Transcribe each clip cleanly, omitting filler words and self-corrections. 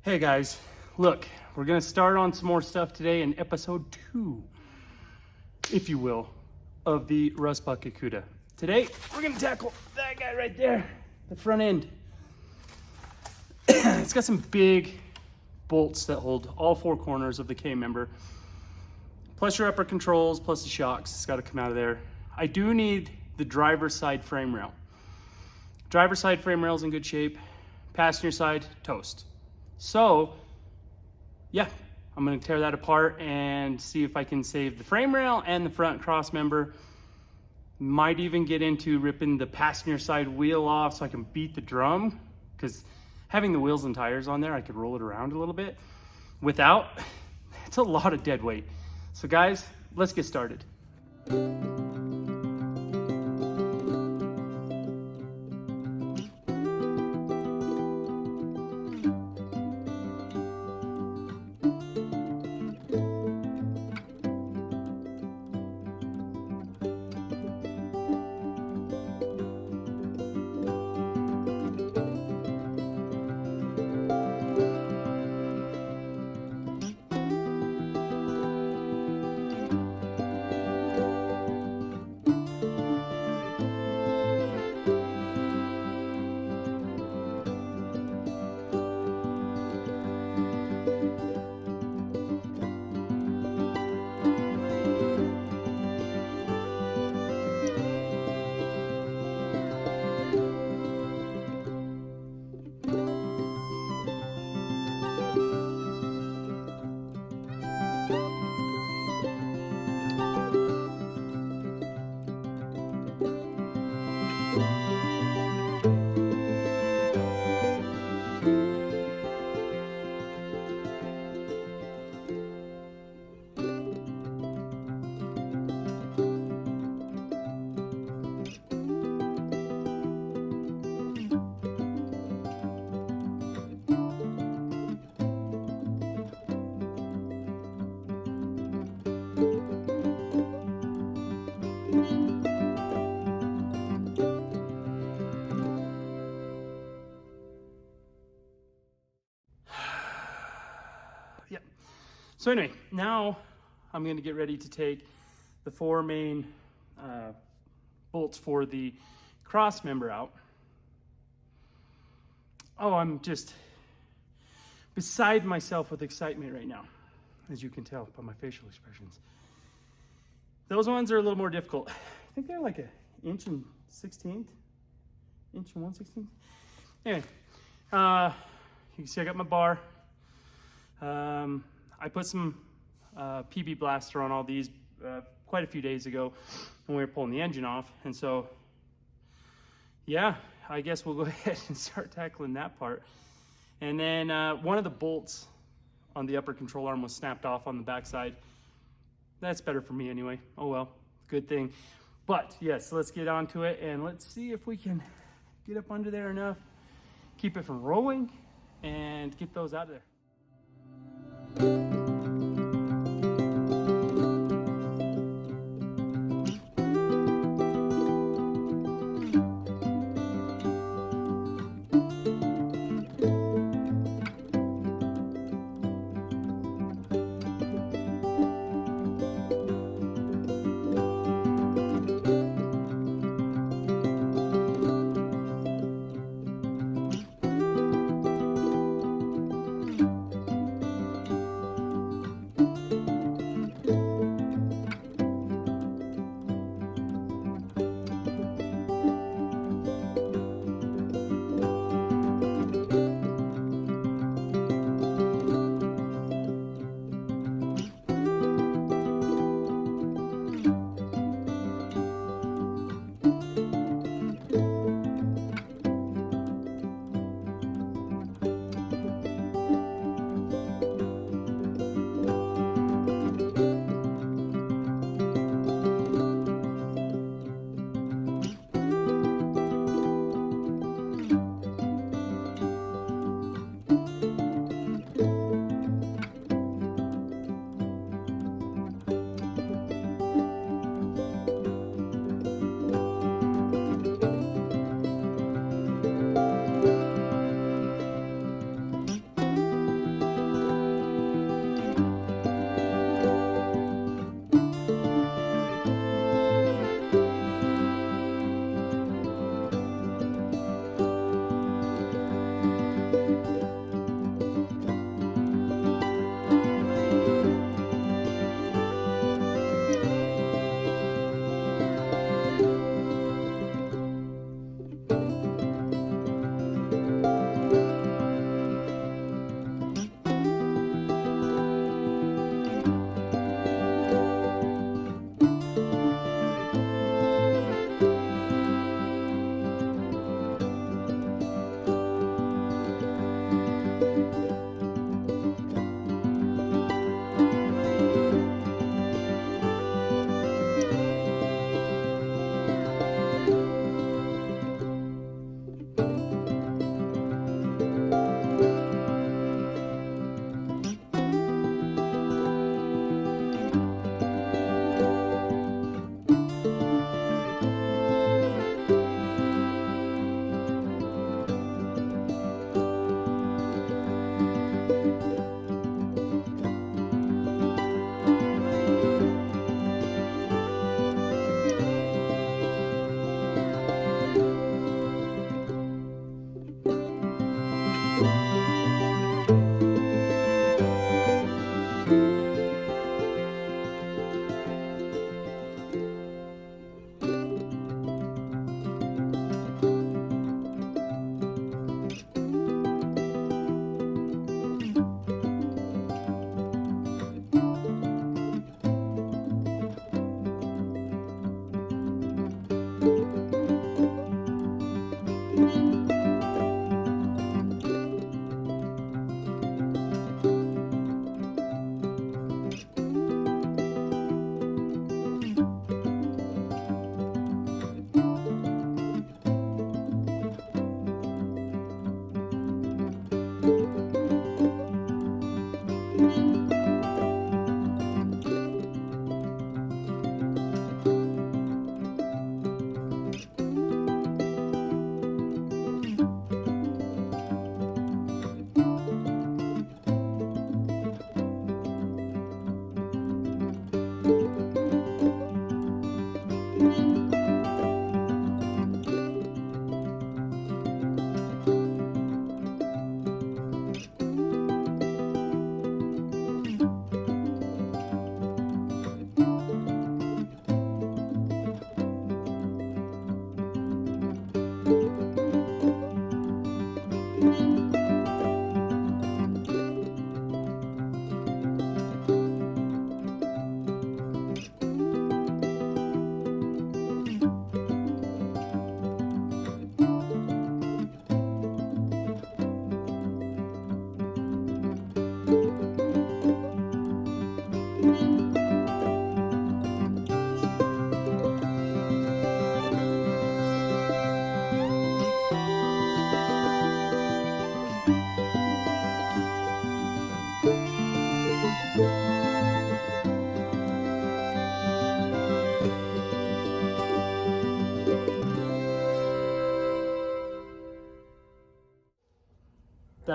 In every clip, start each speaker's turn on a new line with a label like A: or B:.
A: Hey guys, look, we're gonna start on some more stuff today in episode 2, if you will, of the Rust Bucket Cuda. Today, we're gonna tackle that guy right there, the front end. It's got some big bolts that hold all 4 corners of the K-member, plus your upper controls, plus the shocks. It's gotta come out of there. I do need the driver's side frame rail. Driver's side frame rail's in good shape. Passenger side, toast. So, yeah, I'm gonna tear that apart and see if I can save the frame rail and the front cross member. Might even get into ripping the passenger side wheel off so I can beat the drum, because having the wheels and tires on there, I could roll it around a little bit. Without, it's a lot of dead weight. So guys, let's get started. Yep. So anyway, now I'm going to get ready to take the 4 main bolts for the cross member out. Oh, I'm just beside myself with excitement right now, as you can tell by my facial expressions. Those ones are a little more difficult. I think they're like an inch and 1/16. Inch and 1/16. Anyway, you can see I got my bar. I put some PB Blaster on all these quite a few days ago when we were pulling the engine off. And so, yeah, I guess we'll go ahead and start tackling that part. And then one of the bolts on the upper control arm was snapped off on the backside. That's better for me anyway. Oh well, good thing. But yes, let's get on to it and let's see if we can get up under there enough, keep it from rolling, and get those out of there.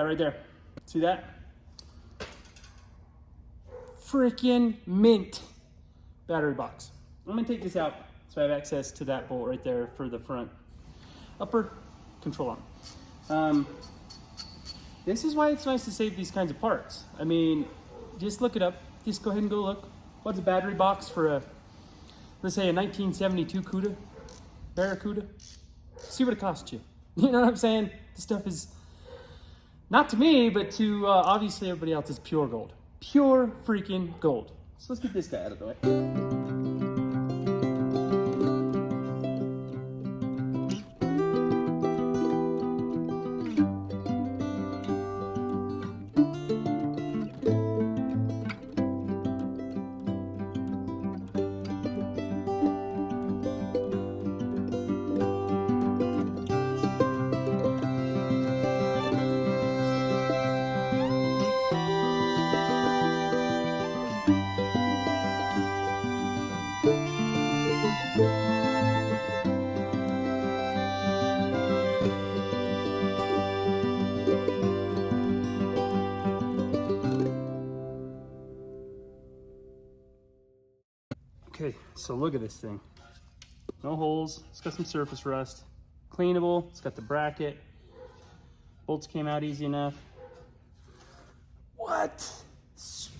A: right there. See that? Freaking mint battery box. I'm gonna take this out so I have access to that bolt right there for the front upper control arm. This is why it's nice to save these kinds of parts. I mean, just look it up. Just go ahead and go look. What's a battery box for a, let's say a 1972 Cuda, Barracuda? See what it costs you. You know what I'm saying? This stuff is, not to me, but to obviously everybody else, is pure gold. Pure freaking gold. So let's get this guy out of the way. Okay, so look at this thing. No holes, it's got some surface rust. Cleanable, it's got the bracket. Bolts came out easy enough. What? Sweet.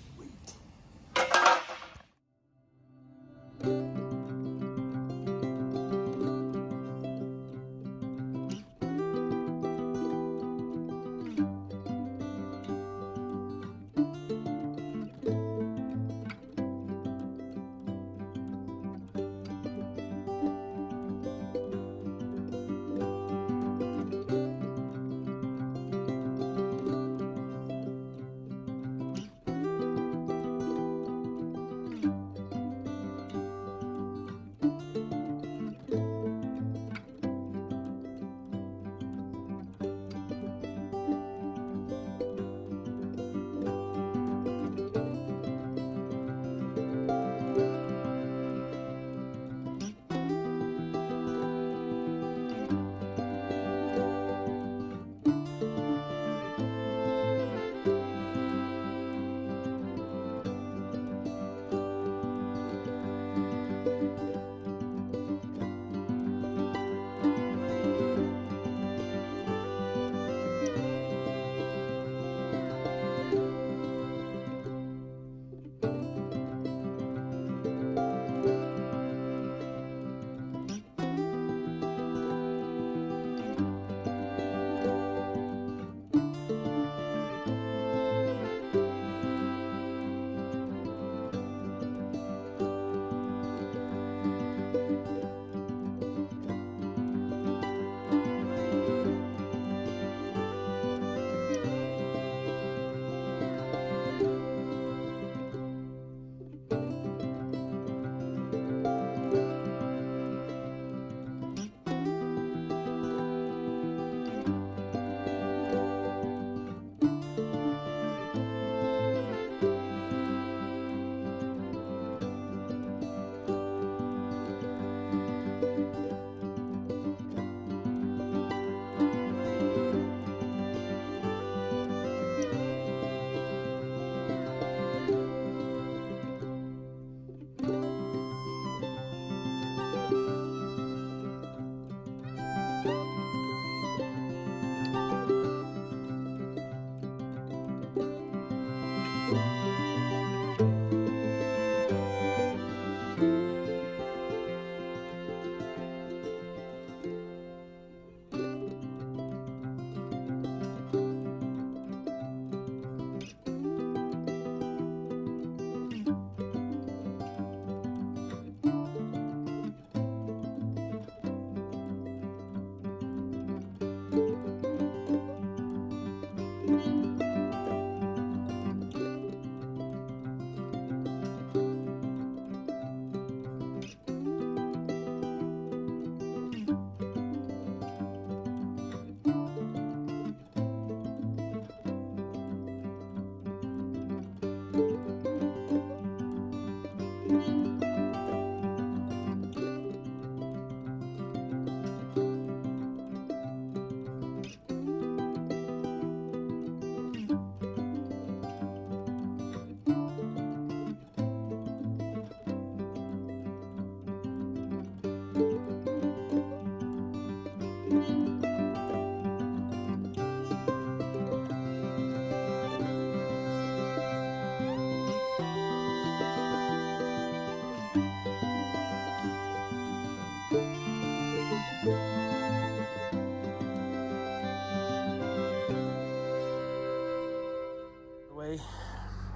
A: way,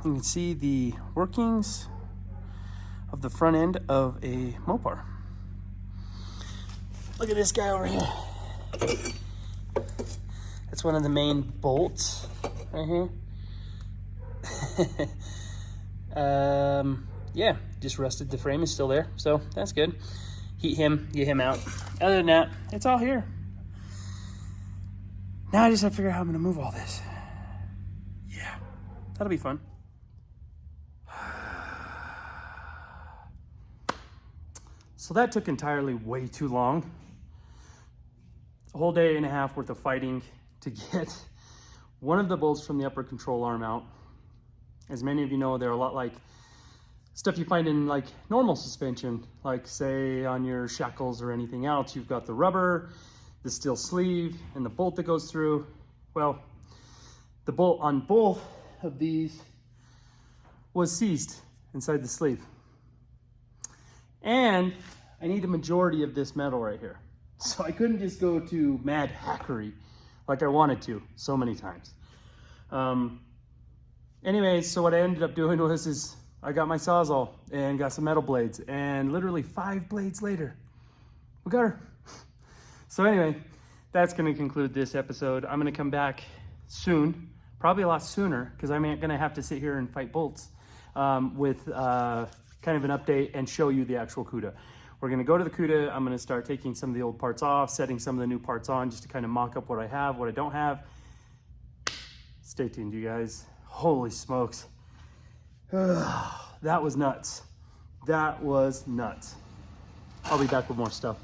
A: you can see the workings of the front end of a Mopar. Look at this guy over here. That's one of the main bolts right here. Yeah, just rusted. The frame is still there, so that's good. Heat him, get him out. Other than that, it's all here. Now I just have to figure out how I'm gonna move all this. Yeah, that'll be fun. So that took entirely way too long. A whole day and a half worth of fighting to get one of the bolts from the upper control arm out. As many of you know, they're a lot like stuff you find in like normal suspension, like say on your shackles or anything else. You've got the rubber, the steel sleeve, and the bolt that goes through. Well, the bolt on both of these was seized inside the sleeve. And I need a majority of this metal right here. So I couldn't just go to mad hackery like I wanted to so many times. Anyways, so what I ended up doing was I got my Sawzall and got some metal blades, and literally 5 blades later, we got her. So anyway, that's gonna conclude this episode. I'm gonna come back soon, probably a lot sooner, because I'm gonna have to sit here and fight bolts with kind of an update and show you the actual Cuda. We're gonna go to the Cuda. I'm gonna start taking some of the old parts off, setting some of the new parts on, just to kind of mock up what I have, what I don't have. Stay tuned, you guys. Holy smokes. That was nuts. That was nuts. I'll be back with more stuff.